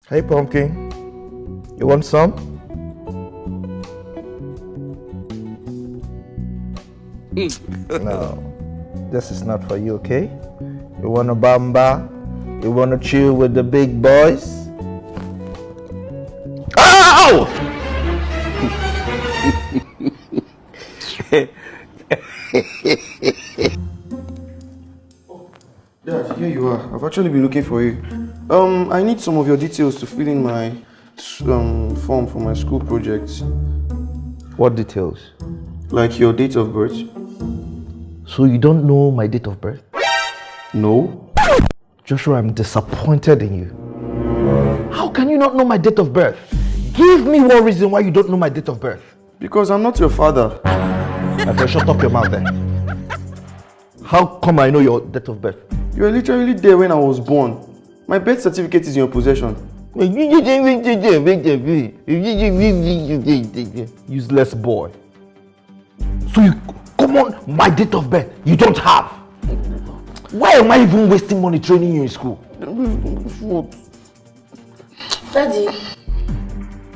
Hey, Pumpkin. You want some? No, this is not for you, okay? You want a bamba? You want to chill with the big boys? Ow! Dad, here you are. I've actually been looking for you. I need some of your details to fill in my form for my school project. What details? Like your date of birth. So you don't know my date of birth? No. Joshua, I'm disappointed in you. How can you not know my date of birth? Give me one reason why you don't know my date of birth. Because I'm not your father. Okay, shut up your mouth then. How come I know your date of birth? You were literally there when I was born. My birth certificate is in your possession. Useless boy. So you come on, my date of birth you don't have. Why am I even wasting money training you in school? What? Daddy,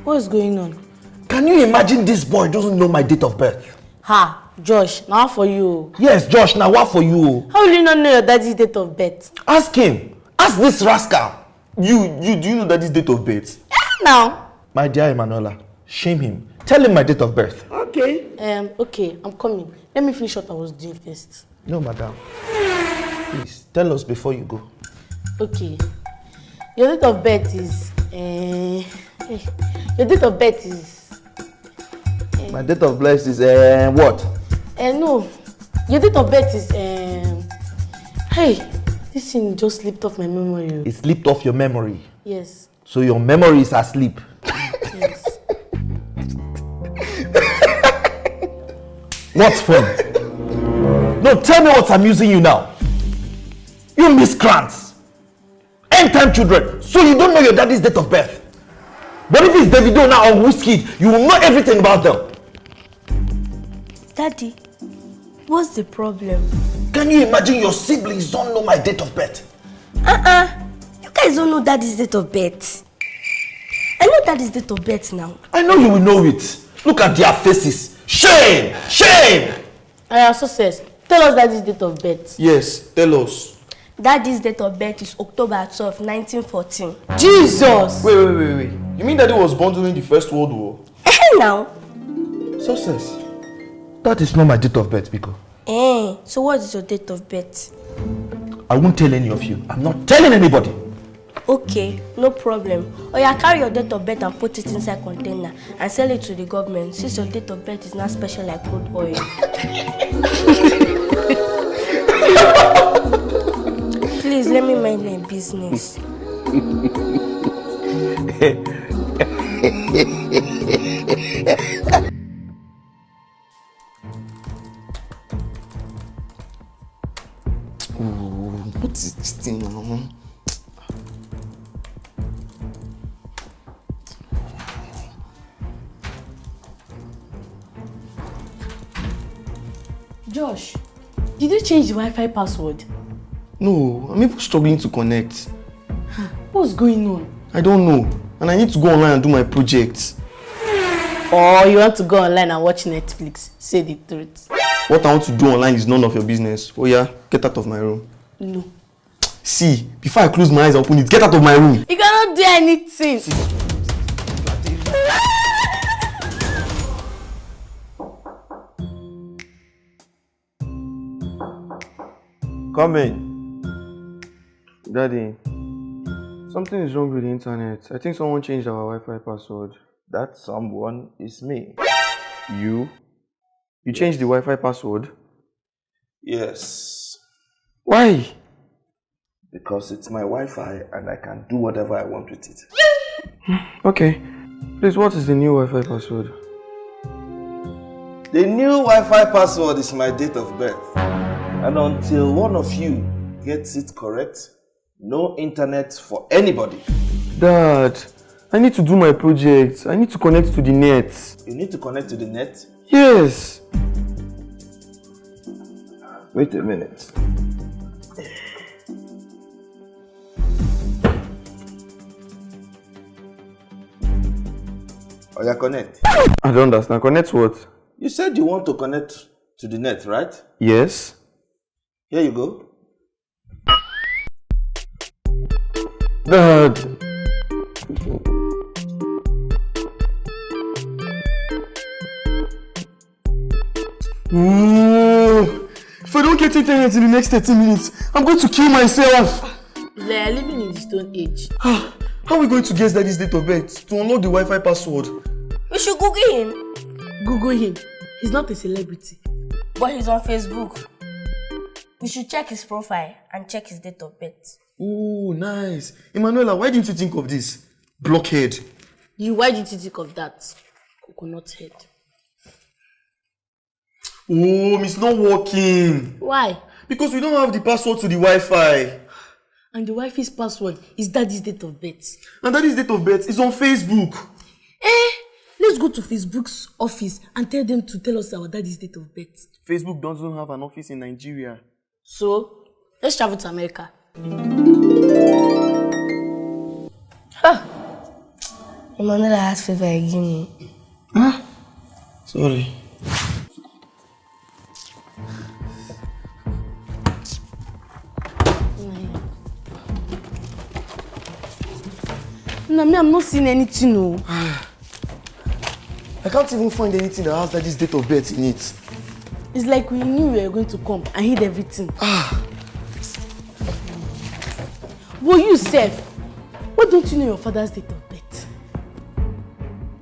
what's going on? Can you imagine this boy doesn't know my date of birth? Ha, Josh, now for you. Yes, Josh, now what for you? How will you not know your daddy's date of birth? Ask him. Ask this rascal. Do you know that this date of birth? Now. My dear Emanuela, shame him. Tell him my date of birth. Okay. Okay, I'm coming. Let me finish what I was doing first. No, madam. Please, tell us before you go. Okay. Your date of birth is... your date of birth is... My date of birth is, what? No. Your date of birth is... Hey, this thing just slipped off my memory. It slipped off your memory. Yes. So your memory is asleep. Yes. What's funny? No, tell me what's amusing you now. You miscreants. End-time children. So you don't know your daddy's date of birth. But if it's Davido now or Whiskey, you will know everything about them. Daddy, what's the problem? Can you imagine your siblings don't know my date of birth? You guys don't know Daddy's date of birth. I know Daddy's date of birth now. I know you will know it. Look at their faces. Shame! Shame! Success, tell us daddy's date of birth. Yes, tell us. Daddy's date of birth is October 12, 1914. Jesus! Wait. You mean Daddy was born during the First World War? Now? Success. That is not my date of birth, Biko. So what is your date of birth? I won't tell any of you. I'm not telling anybody. Okay, no problem. Or you carry your date of birth and put it inside container and sell it to the government since your date of birth is not special like crude oil. Please, let me mind my business. What is this thing now? Josh, did you change the Wi-Fi password? No, I'm even struggling to connect. What's going on? I don't know. And I need to go online and do my project. Or you want to go online and watch Netflix? Say the truth. What I want to do online is none of your business. Oh yeah, get out of my room. No. See, before I close my eyes and open it, get out of my room. You cannot do anything. Come in. Daddy, something is wrong with the internet. I think someone changed our Wi-Fi password. That someone is me. You? You changed the Wi-Fi password? Yes. Why? Because it's my Wi-Fi and I can do whatever I want with it. Okay. Please, what is the new Wi-Fi password? The new Wi-Fi password is my date of birth. And until one of you gets it correct, no internet for anybody. Dad, I need to do my project. I need to connect to the net. You need to connect to the net? Yes. Wait a minute. Or you connect? I don't understand. Connect what? You said you want to connect to the net, right? Yes. Here you go. Dad. Ooh. If I don't get internet in the next 30 minutes, I'm going to kill myself. They are living in the stone age. How are we going to guess Daddy's date of birth to unlock the Wi-Fi password? We should Google him. Google him. He's not a celebrity. But he's on Facebook. We should check his profile and check his date of birth. Oh, nice. Emanuela, why didn't you think of this? Blockhead. Why did you think of that? Coconut head. Oh, it's not working. Why? Because we don't have the password to the Wi-Fi. And the Wi-Fi's password is Daddy's date of birth. And Daddy's date of birth is on Facebook. Let's go to Facebook's office and tell them to tell us our Daddy's date of birth. Facebook doesn't have an office in Nigeria. So, let's travel to America. Emanuela has fever again. Huh? Sorry. No, I'm not seeing anything, no. I can't even find anything that has Daddy's date of birth in it. It's like we knew we were going to come and hid everything. Well, you, Seth, why don't you know your father's date of birth?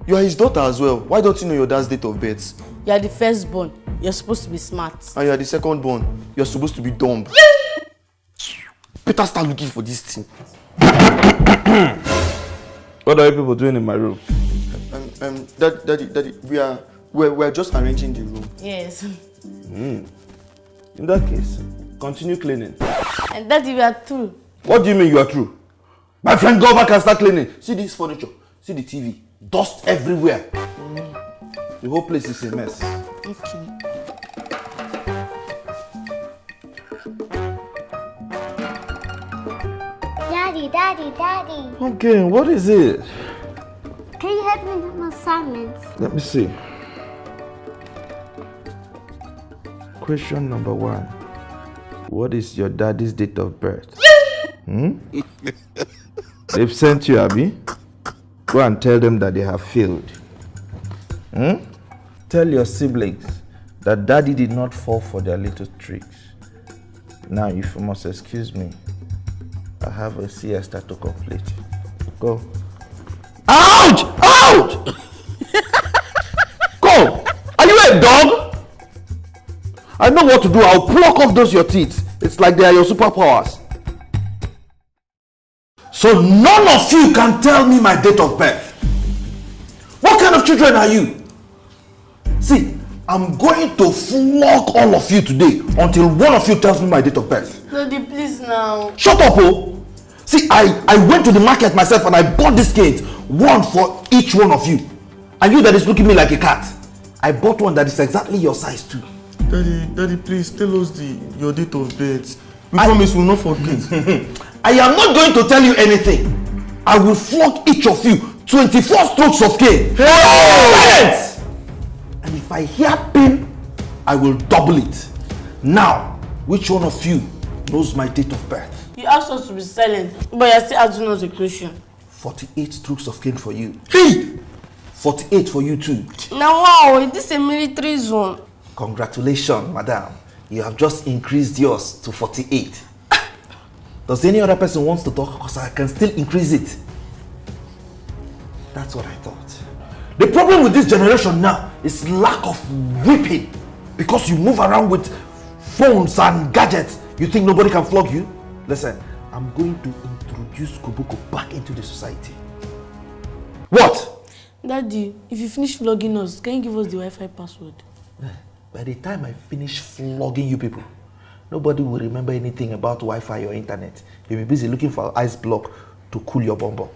You are his daughter as well. Why don't you know your dad's date of birth? You are the firstborn. You're supposed to be smart. And you are the second born. You're supposed to be dumb. Better start looking for this thing. What are you people doing in my room? Daddy, we're just arranging the room. Yes. In that case, continue cleaning. And Daddy, we are through. What do you mean you are through? My friend, go back and start cleaning. See this furniture. See the TV. Dust everywhere. The whole place is a mess. Okay. Daddy. Okay, what is it? Can you help me with my assignments? Let me see. Question number 1. What is your daddy's date of birth? They've sent you, Abby. Go and tell them that they have failed. Tell your siblings that daddy did not fall for their little tricks. Now, if you must excuse me, I have a siesta to complete. Go. Ouch! Ouch! Go! Are you a dog? I know what to do. I'll pluck off those your teeth. It's like they are your superpowers. So none of you can tell me my date of birth. What kind of children are you? See, I'm going to flog all of you today until one of you tells me my date of birth. Daddy, please now. Shut up, oh! See, I went to the market myself and I bought this cage. One for each one of you. And you that is looking at me like a cat. I bought one that is exactly your size too. Daddy, please tell us your date of birth. We promise we'll not forget. I am not going to tell you anything. I will flog each of you 24 strokes of cane. Hey! And if I hear pain, I will double it. Now, which one of you knows my date of birth? You asked us to be silent, but you're still asking us a question. 48 strokes of cane for you. Hey! 48 for you too. Now, wow, this is a military zone. Congratulations, madam. You have just increased yours to 48. Does any other person wants to talk? Because I can still increase it. That's what I thought. The problem with this generation now is lack of whipping. Because you move around with phones and gadgets. You think nobody can flog you? Listen, I'm going to introduce Koboko back into the society. What? Daddy, if you finish vlogging us, can you give us the Wi-Fi password? By the time I finish flogging you people, nobody will remember anything about Wi-Fi or internet. You'll be busy looking for ice block to cool your bumbo.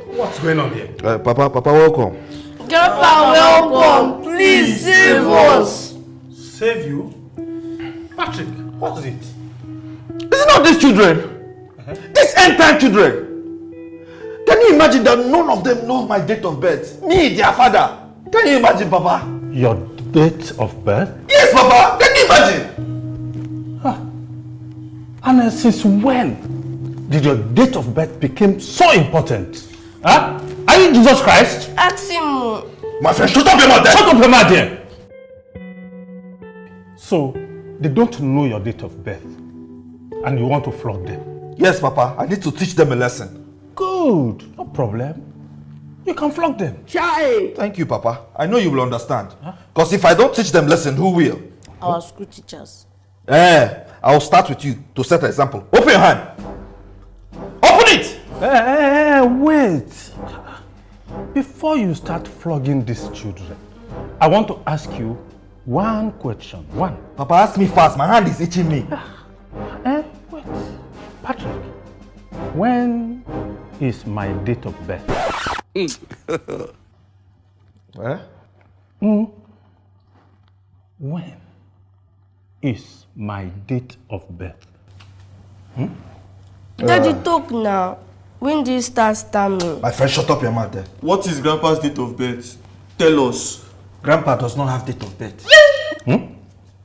What's going on here? Papa, welcome. Grandpa, welcome. Please save us. Save you? Patrick, what is it? Is it not these children? These end-time children? Can you imagine that none of them know my date of birth? Me, their father. Can you imagine, Papa? Your date of birth? Yes, Papa. Can you imagine? And since when did your date of birth become so important? Huh? Are you Jesus Christ? Ask him. My friend, shut up your mouth there. Shut up your mouth there. So, they don't know your date of birth and you want to flog them? Yes, Papa. I need to teach them a lesson. Good. No problem. You can flog them. Thank you, Papa. I know you will understand. Because if I don't teach them lesson, who will? Our school teachers. I'll start with you to set an example. Open your hand. Open it! Wait. Before you start flogging these children, I want to ask you one question. One. Papa, ask me fast. My hand is itching me. Wait. Patrick, when is my date of birth? When is my date of birth? Daddy, talk now. When do you start stammering? My friend, shut up your mouth there. What is Grandpa's date of birth? Tell us. Grandpa does not have date of birth.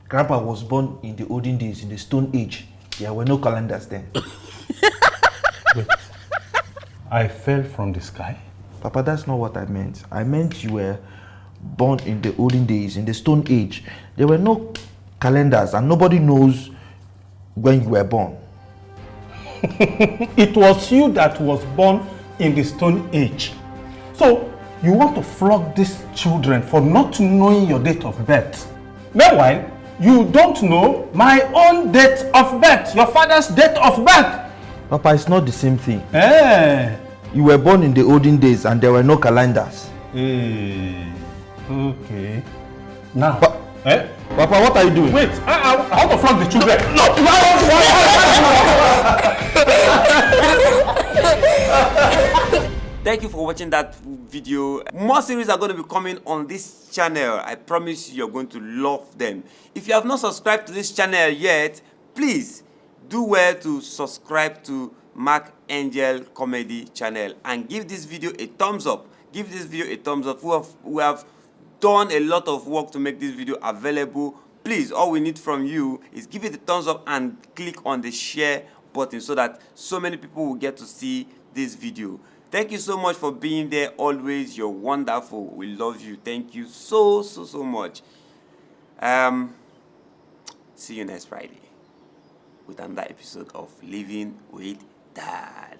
Grandpa was born in the olden days, in the Stone Age. There were no calendars then. Wait. I fell from the sky? Papa, that's not what I meant. I meant you were born in the olden days, in the Stone Age. There were no calendars and nobody knows when you were born. It was you that was born in the Stone Age. So, you want to flog these children for not knowing your date of birth. Meanwhile, you don't know my own date of birth, your father's date of birth. Papa, it's not the same thing. Eh. You were born in the olden days and there were no calendars. Okay. Now, Papa, what are you doing? wait, I want to flog the children. No, Thank you for watching that video. More series are going to be coming on this channel. I promise you're going to love them. If you have not subscribed to this channel yet, please do well to subscribe to Mark Angel Comedy channel and give this video a thumbs up. Give this video a thumbs up. We have done a lot of work to make this video available. Please, all we need from you is give it a thumbs up and click on the share button so that so many people will get to see this video. Thank you so much for being there always. You're wonderful. We love you. Thank you so much. See you next Friday with another episode of Living with Dad.